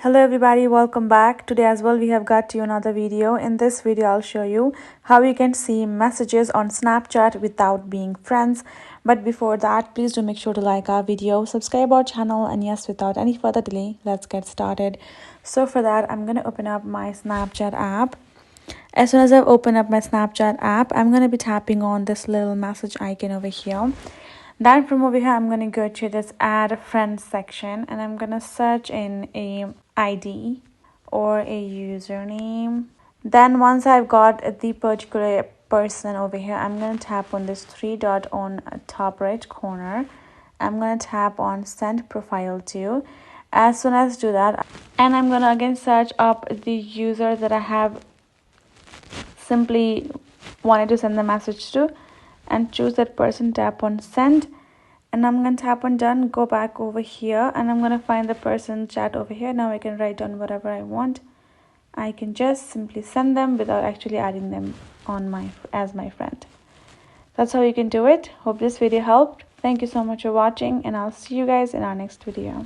Hello everybody, welcome back. Today as well we have got to you another video. In this video I'll show you how you can see messages on Snapchat without being friends. But before that, please do make sure to like our video, subscribe our channel, and yes, without any further delay, let's get started. So for that, I'm going to open up my Snapchat app. As soon as I've opened up my Snapchat app, I'm going to be tapping on this little message icon over here. Then from over here, I'm going to go to this add a friend section and I'm going to search in a ID or a username. Then once I've got the particular person over here, I'm going to tap on this three dot on top right corner. I'm going to tap on send profile to. As soon as I do that, and I'm going to again search up the user that I have simply wanted to send the message to and choose that person, tap on send, and I'm going to tap on done, go back over here, and I'm going to find the person chat over here. Now I can write down whatever I want. I can just simply send them without actually adding them on as my friend. That's how you can do it. Hope this video helped. Thank you so much for watching, and I'll see you guys in our next video.